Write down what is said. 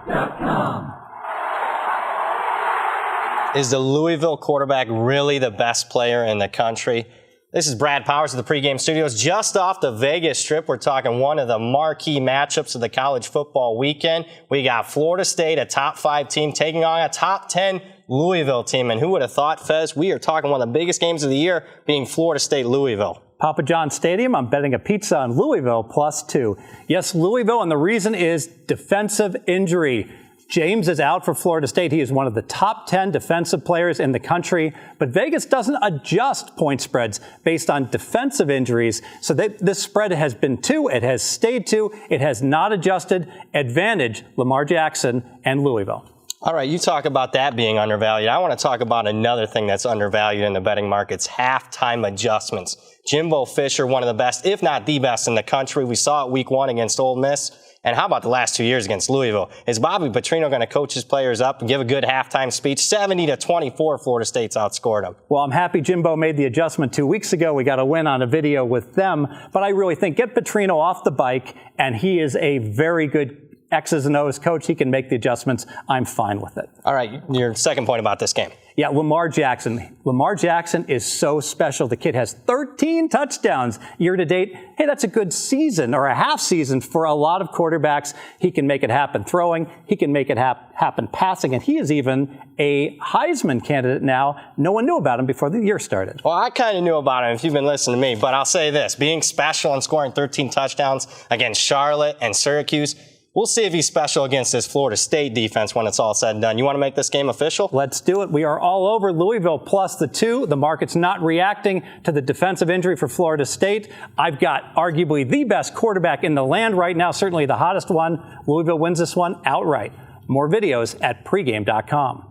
pregame.com. Is the Louisville quarterback really the best player in the country? This is Brad Powers of the pregame studios. Just off the Vegas Strip, we're talking one of the marquee matchups of the college football weekend. We got Florida State, a top 5 team, taking on a top 10 Louisville team. And who would have thought, Fez, we are talking one of the biggest games of the year being Florida State-Louisville. Papa John's Stadium, I'm betting a pizza on Louisville +2. Yes, Louisville, and the reason is defensive injury. James is out for Florida State. He is one of the top 10 defensive players in the country, but Vegas doesn't adjust point spreads based on defensive injuries. So this spread has been 2. It has stayed 2. It has not adjusted. Advantage, Lamar Jackson and Louisville. All right, you talk about that being undervalued. I want to talk about another thing that's undervalued in the betting markets, halftime adjustments. Jimbo Fisher, one of the best, if not the best in the country. We saw it week 1 against Ole Miss. And how about the last 2 years against Louisville? Is Bobby Petrino going to coach his players up and give a good halftime speech? 70-24, Florida State's outscored them. Well, I'm happy Jimbo made the adjustment 2 weeks ago. We got a win on a video with them. But I really think get Petrino off the bike, and he is a very good X's and O's coach. He can make the adjustments. I'm fine with it. All right, your second point about this game. Yeah, Lamar Jackson. Lamar Jackson is so special. The kid has 13 touchdowns year to date. Hey, that's a good season or a half season for a lot of quarterbacks. He can make it happen throwing. He can make it happen passing. And he is even a Heisman candidate now. No one knew about him before the year started. Well, I kind of knew about him if you've been listening to me. But I'll say this. Being special and scoring 13 touchdowns against Charlotte and Syracuse, we'll see if he's special against this Florida State defense when it's all said and done. You want to make this game official? Let's do it. We are all over Louisville +2. The market's not reacting to the defensive injury for Florida State. I've got arguably the best quarterback in the land right now, certainly the hottest one. Louisville wins this one outright. More videos at pregame.com.